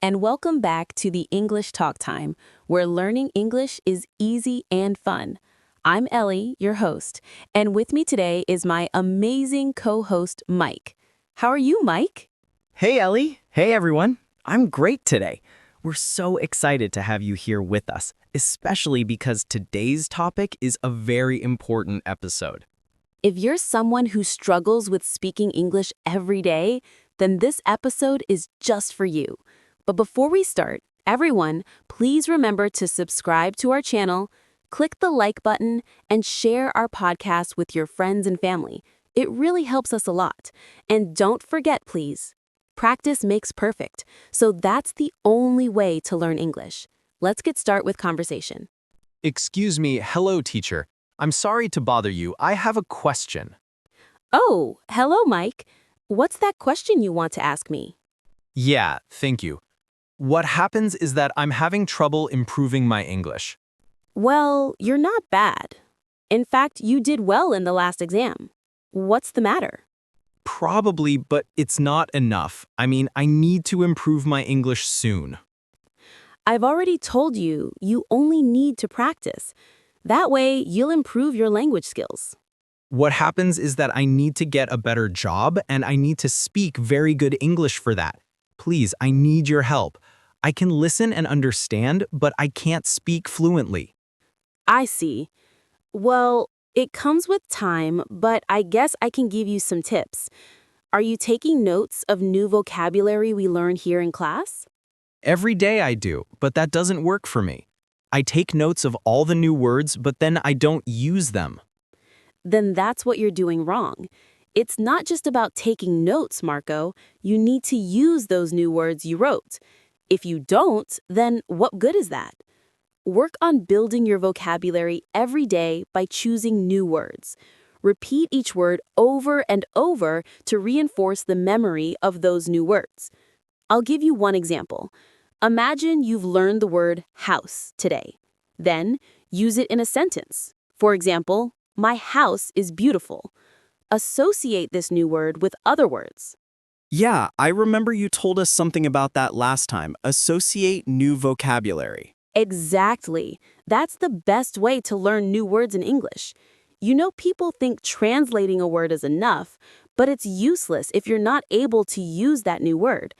and welcome back to the English Talk Time, where learning English is easy and fun. I'm Ellie, your host, and with me today is my amazing co-host, Mike. How are you, Mike? Hey, Ellie. Hey, everyone. I'm great today. We're so excited to have you here with us, especially because today's topic is a very important episode. If you're someone who struggles with speaking English every day, then this episode is just for you. But before we start, everyone, please remember to subscribe to our channel, click the like button, and share our podcast with your friends and family. It really helps us a lot. And don't forget, please, practice makes perfect. So that's the only way to learn English. Let's get started with conversation. Excuse me, hello, teacher. I'm sorry to bother you. I have a question. Oh, hello, Mike. What's that question you want to ask me? Yeah, thank you. What happens is that I'm having trouble improving my English. Well, you're not bad. In fact, you did well in the last exam. What's the matter? Probably, but it's not enough. I mean, I need to improve my English soon. I've already told you, you only need to practice. That way, you'll improve your language skills. What happens is that I need to get a better job and I need to speak very good English for that. Please, I need your help. I can listen and understand, but I can't speak fluently. I see. Well, it comes with time, but I guess I can give you some tips. Are you taking notes of new vocabulary we learn here in class? Every day I do, but that doesn't work for me. I take notes of all the new words, but then I don't use them. Then that's what you're doing wrong. It's not just about taking notes, Marco. You need to use those new words you wrote. If you don't, then what good is that? Work on building your vocabulary every day by choosing new words. Repeat each word over and over to reinforce the memory of those new words. I'll give you one example. Imagine you've learned the word house today. Then use it in a sentence. For example, my house is beautiful. Associate this new word with other words. Yeah, I remember you told us something about that last time. Associate new vocabulary. Exactly. That's the best way to learn new words in English. You know, people think translating a word is enough, but it's useless if you're not able to use that new word.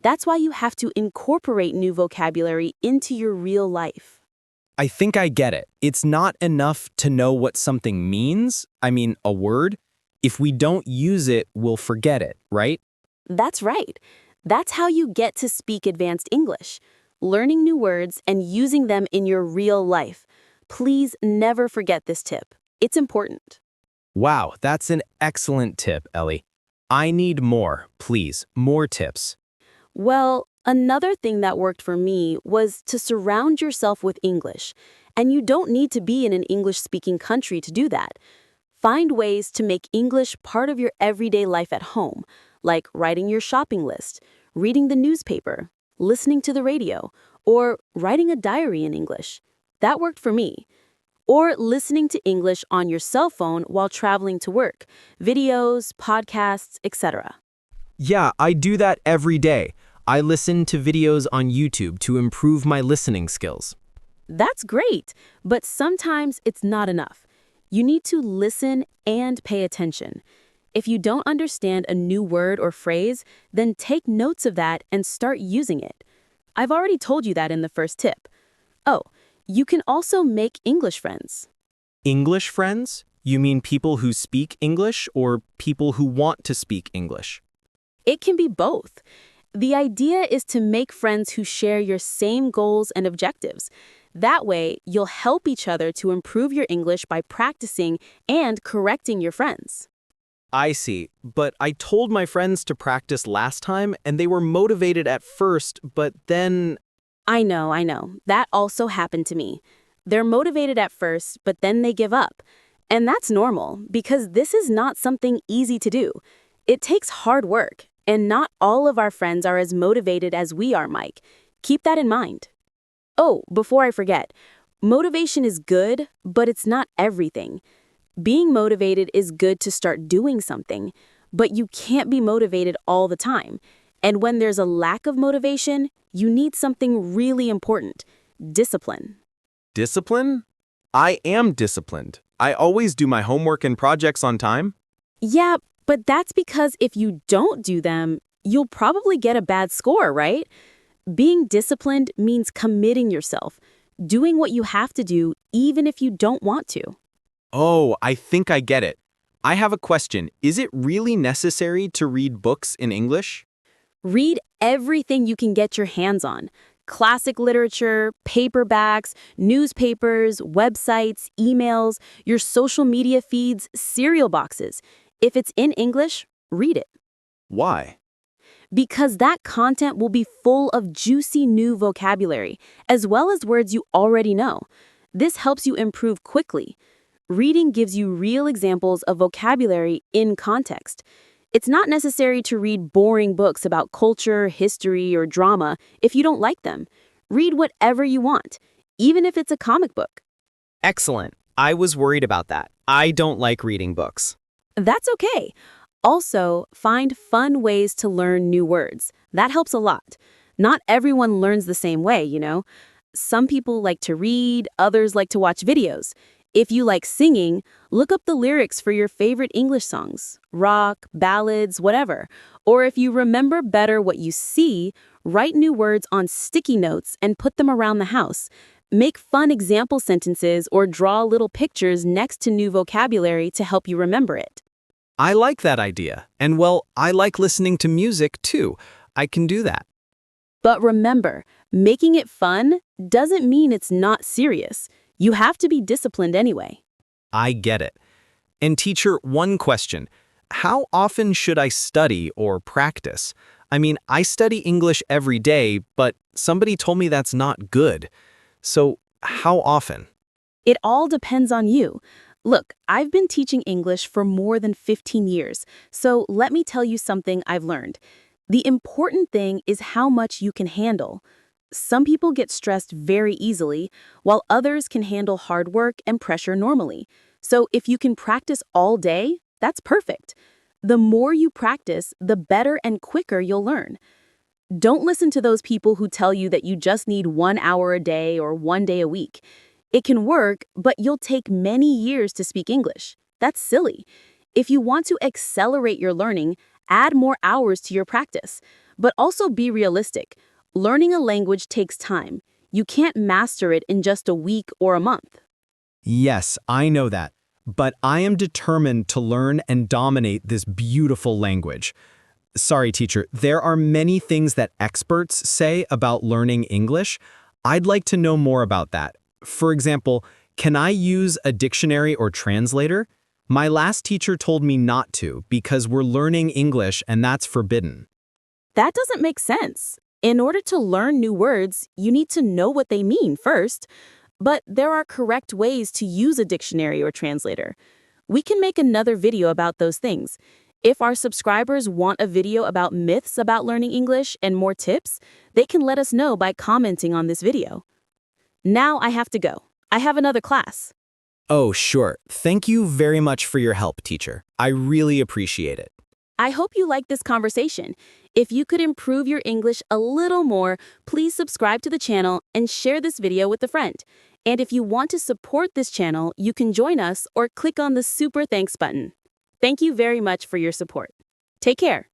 That's why you have to incorporate new vocabulary into your real life. I think I get it. It's not enough to know what something means, a word. If we don't use it, we'll forget it, right? That's right. That's how you get to speak advanced English. Learning new words and using them in your real life. Please never forget this tip. It's important. Wow, that's an excellent tip, Ellie. I need more, please, more tips. Well, another thing that worked for me was to surround yourself with English. And you don't need to be in an English-speaking country to do that. Find ways to make English part of your everyday life at home, like writing your shopping list, reading the newspaper, listening to the radio, or writing a diary in English. That worked for me. Or listening to English on your cell phone while traveling to work, videos, podcasts, etc. Yeah, I do that every day. I listen to videos on YouTube to improve my listening skills. That's great, but sometimes it's not enough. You need to listen and pay attention. If you don't understand a new word or phrase, then take notes of that and start using it. I've already told you that in the first tip. Oh, you can also make English friends. English friends? You mean people who speak English or people who want to speak English? It can be both. The idea is to make friends who share your same goals and objectives. That way, you'll help each other to improve your English by practicing and correcting your friends. I see, but I told my friends to practice last time and they were motivated at first, but then... I know. That also happened to me. They're motivated at first, but then they give up. And that's normal, because this is not something easy to do. It takes hard work, and not all of our friends are as motivated as we are, Mike. Keep that in mind. Oh, before I forget, motivation is good, but it's not everything. Being motivated is good to start doing something, but you can't be motivated all the time. And when there's a lack of motivation, you need something really important: discipline. Discipline? I am disciplined. I always do my homework and projects on time. Yeah, but that's because if you don't do them, you'll probably get a bad score, right? Being disciplined means committing yourself, doing what you have to do even if you don't want to. Oh, I think I get it. I have a question. Is it really necessary to read books in English? Read everything you can get your hands on: classic literature, paperbacks, newspapers, websites, emails, your social media feeds, cereal boxes. If it's in English, read it. Why? Because that content will be full of juicy new vocabulary, as well as words you already know. This helps you improve quickly. Reading gives you real examples of vocabulary in context. It's not necessary to read boring books about culture, history, or drama if you don't like them. Read whatever you want, even if it's a comic book. Excellent. I was worried about that. I don't like reading books. That's okay. Also, find fun ways to learn new words. That helps a lot. Not everyone learns the same way, you know. Some people like to read, others like to watch videos. If you like singing, look up the lyrics for your favorite English songs, rock, ballads, whatever. Or if you remember better what you see, write new words on sticky notes and put them around the house. Make fun example sentences or draw little pictures next to new vocabulary to help you remember it. I like that idea. And well, I like listening to music too. I can do that. But remember, making it fun doesn't mean it's not serious. You have to be disciplined anyway. I get it. And teacher, one question. How often should I study or practice? I mean, I study English every day, but somebody told me that's not good. So, how often? It all depends on you. Look, I've been teaching English for more than 15 years, so let me tell you something I've learned. The important thing is how much you can handle. Some people get stressed very easily, while others can handle hard work and pressure normally. So if you can practice all day, that's perfect. The more you practice, the better and quicker you'll learn. Don't listen to those people who tell you that you just need 1 hour a day or 1 day a week. It can work, but you'll take many years to speak English. That's silly. If you want to accelerate your learning, add more hours to your practice. But also be realistic. Learning a language takes time. You can't master it in just a week or a month. Yes, I know that. But I am determined to learn and dominate this beautiful language. Sorry, teacher, there are many things that experts say about learning English. I'd like to know more about that. For example, can I use a dictionary or translator? My last teacher told me not to because we're learning English and that's forbidden. That doesn't make sense. In order to learn new words, you need to know what they mean first. But there are correct ways to use a dictionary or translator. We can make another video about those things. If our subscribers want a video about myths about learning English and more tips, they can let us know by commenting on this video. Now I have to go. I have another class. Oh, sure. Thank you very much for your help, teacher. I really appreciate it. I hope you liked this conversation. If you could improve your English a little more, please subscribe to the channel and share this video with a friend. And if you want to support this channel, you can join us or click on the super thanks button. Thank you very much for your support. Take care.